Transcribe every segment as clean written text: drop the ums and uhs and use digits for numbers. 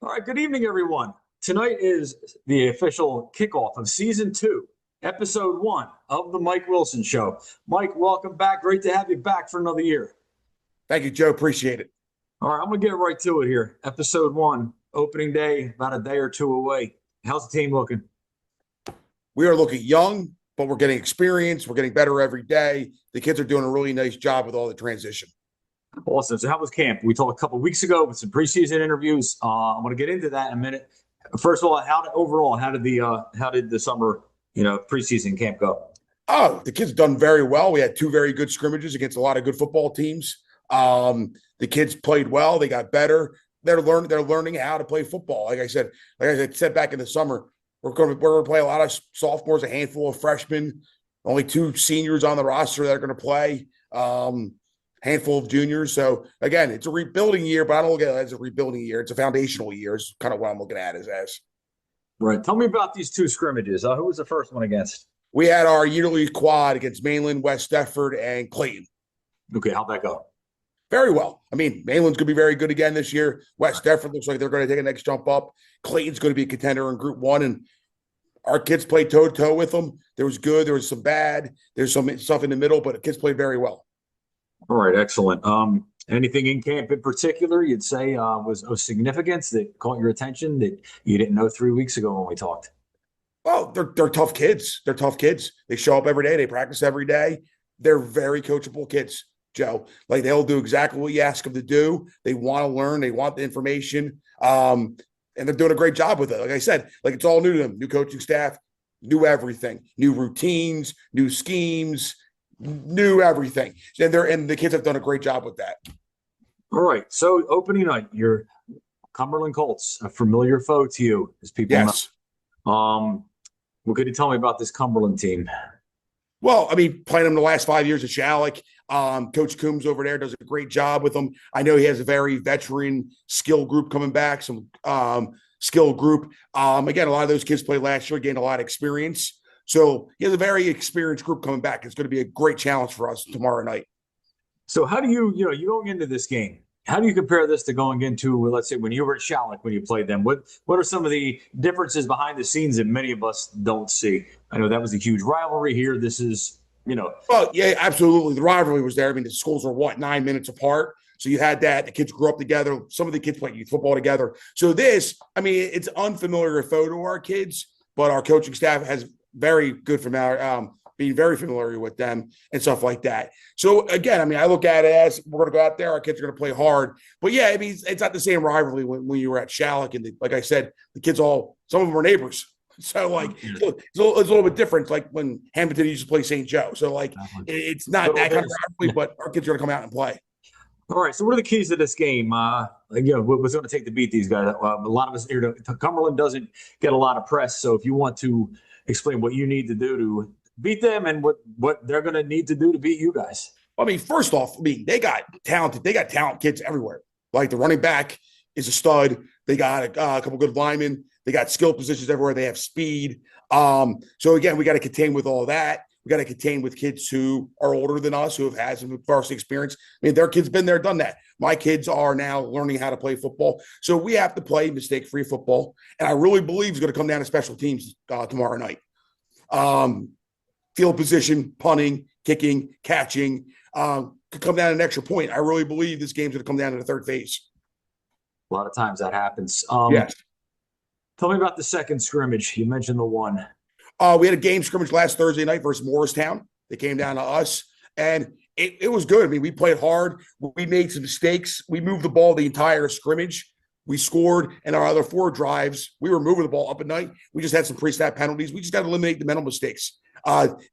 All right, good evening, everyone. Tonight is the official kickoff of season two, episode one of the Mike Wilson Show. Mike, welcome back. Great to have you back for another year. Thank you, Joe. Appreciate it. All right, I'm going to get right to it here. Episode one, opening day, about a day or two away. How's the team looking? We are looking young, but we're getting experience. We're getting better every day. The kids are doing a really nice job with all the transition. Awesome. So how was camp? We talked a couple of weeks ago with some preseason interviews. I'm going to get into that in a minute. First of all, how did the summer, preseason camp go? Oh, the kids done very well. We had two very good scrimmages against a lot of good football teams. The kids played well. They got better. They're learning how to play football. Like I said back in the summer, we're going to play a lot of sophomores, a handful of freshmen, only two seniors on the roster that are going to play. Handful of juniors. So again, it's a rebuilding year, but I don't look at it as a rebuilding year. It's a foundational year. Is kind of what I'm looking at as. Right. Tell me about these two scrimmages. Who was the first one against? We had our yearly quad against Mainland, West Deptford, and Clayton. Okay, how'd that go? Very well. I mean, Mainland's going to be very good again this year. West Deptford looks like they're going to take a next jump up. Clayton's going to be a contender in Group 1, and our kids played toe-to-toe with them. There was good. There was some bad. There's some stuff in the middle, but the kids played very well. All right, excellent. Anything in camp in particular you'd say was of significance that caught your attention that you didn't know 3 weeks ago when we talked? Well, they're tough kids. They're tough kids. They show up every day. They practice every day. They're very coachable kids, Joe. Like, they'll do exactly what you ask them to do. They want to learn. They want the information. And they're doing a great job with it. Like I said, like, it's all new to them. New coaching staff, new everything, new routines, new schemes, new everything. And the kids have done a great job with that. All right. So opening night, your Cumberland Colts, a familiar foe to you, as people Yes. know. What could you tell me about this Cumberland team? Well, I mean, playing them the last 5 years at Shalleck, Coach Coombs over there does a great job with them. I know he has a very veteran skill group coming back, some skill group. Again, a lot of those kids played last year, gained a lot of experience. So he has a very experienced group coming back. It's going to be a great challenge for us tomorrow night. So how do you going into this game, how do you compare this to going into, let's say, when you were at Shalleck, when you played them? What are some of the differences behind the scenes that many of us don't see? I know that was a huge rivalry here. This is, Well, yeah, absolutely. The rivalry was there. I mean, the schools were 9 minutes apart. So you had that. The kids grew up together. Some of the kids played youth football together. So this, I mean, it's unfamiliar foe to our kids, but our coaching staff has very good being very familiar with them and stuff like that. So again, I mean, I look at it as we're going to go out there. Our kids are going to play hard. But yeah, I mean, it's not the same rivalry when you were at Shalleck. And like I said, the kids some of them are neighbors. So like, it's a little bit different. Like when Hamilton used to play St. Joe. So like, it's not that kind of rivalry, but our kids are going to come out and play. All right. So what are the keys to this game? What's going to take to beat these guys? A lot of us here, Cumberland doesn't get a lot of press. So if you want to explain what you need to do to beat them and what they're going to need to do to beat you guys. I mean, first off, I mean, they got talent kids everywhere. Like, the running back is a stud. They got a couple good linemen. They got skill positions everywhere. They have speed. So again, we got to contain with all that. We got to contain with kids who are older than us, who have had some varsity experience. I mean, their kids been there, done that. My kids are now learning how to play football. So we have to play mistake-free football. And I really believe it's going to come down to special teams tomorrow night. Field position, punting, kicking, catching, could come down to an extra point. I really believe this game's going to come down to the third phase. A lot of times that happens. Yes. Tell me about the second scrimmage. You mentioned the one. We had a game scrimmage last Thursday night versus Morristown. They came down to us, and it was good. I mean, we played hard. We made some mistakes. We moved the ball the entire scrimmage. We scored, and our other 4 drives, we were moving the ball up at night. We just had some pre-snap penalties. We just got to eliminate the mental mistakes.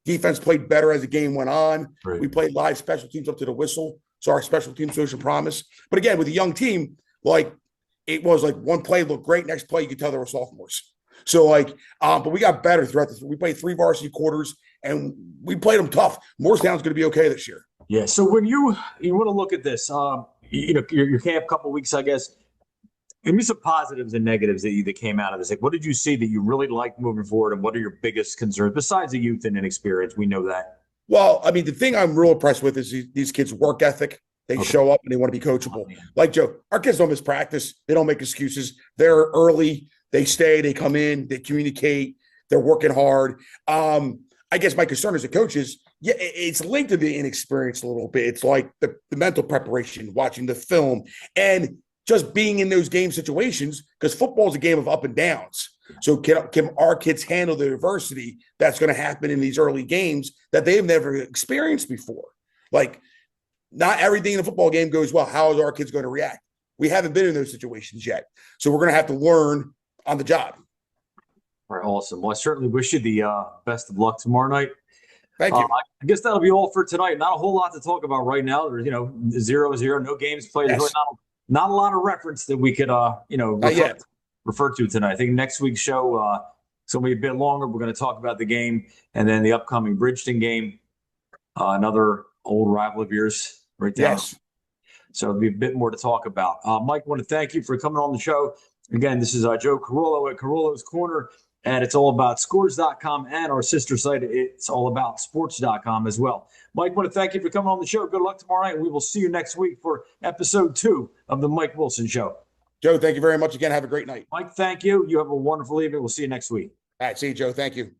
Defense played better as the game went on. Right. We played live special teams up to the whistle. So our special teams social promise. But again, with a young team, like, it was like one play looked great. Next play, you could tell they were sophomores. So like, but we got better throughout this. We played 3 varsity quarters and we played them tough. Morristown's going to be okay this year. Yeah. So when you want to look at this, your camp couple weeks, I guess, give me some positives and negatives that came out of this. Like, what did you see that you really liked moving forward, and what are your biggest concerns besides the youth and inexperience? We know that. Well, I mean, the thing I'm real impressed with is these kids' work ethic. They Okay. show up and they want to be coachable. Like Joe, our kids don't miss practice. They don't make excuses. They're early. They stay. They come in. They communicate. They're working hard. I guess my concern as a coach is, yeah, it's linked to the inexperience a little bit. It's like the mental preparation, watching the film, and just being in those game situations, because football is a game of up and downs. So can our kids handle the adversity that's going to happen in these early games that they've never experienced before? Like, not everything in a football game goes well. How is our kids going to react? We haven't been in those situations yet. So we're going to have to learn on the job. All right, awesome. Well, I certainly wish you the best of luck tomorrow night. Thank you. I guess that'll be all for tonight. Not a whole lot to talk about right now. There's 0-0, no games played. There's Yes. really not a lot of reference that we could refer to tonight. I think next week's show it's gonna be a bit longer. We're going to talk about the game and then the upcoming Bridgeton game, another old rival of yours, right there. Yes. So it'll be a bit more to talk about. Mike, I want to thank you for coming on the show. Again, this is Joe Carullo at Carullo's Corner, and it's all about scores.com and our sister site, it's all about sports.com as well. Mike, I want to thank you for coming on the show. Good luck tomorrow night, and we will see you next week for episode 2 of the Mike Wilson Show. Joe, thank you very much again. Have a great night. Mike, thank you. You have a wonderful evening. We'll see you next week. All right. See you, Joe. Thank you.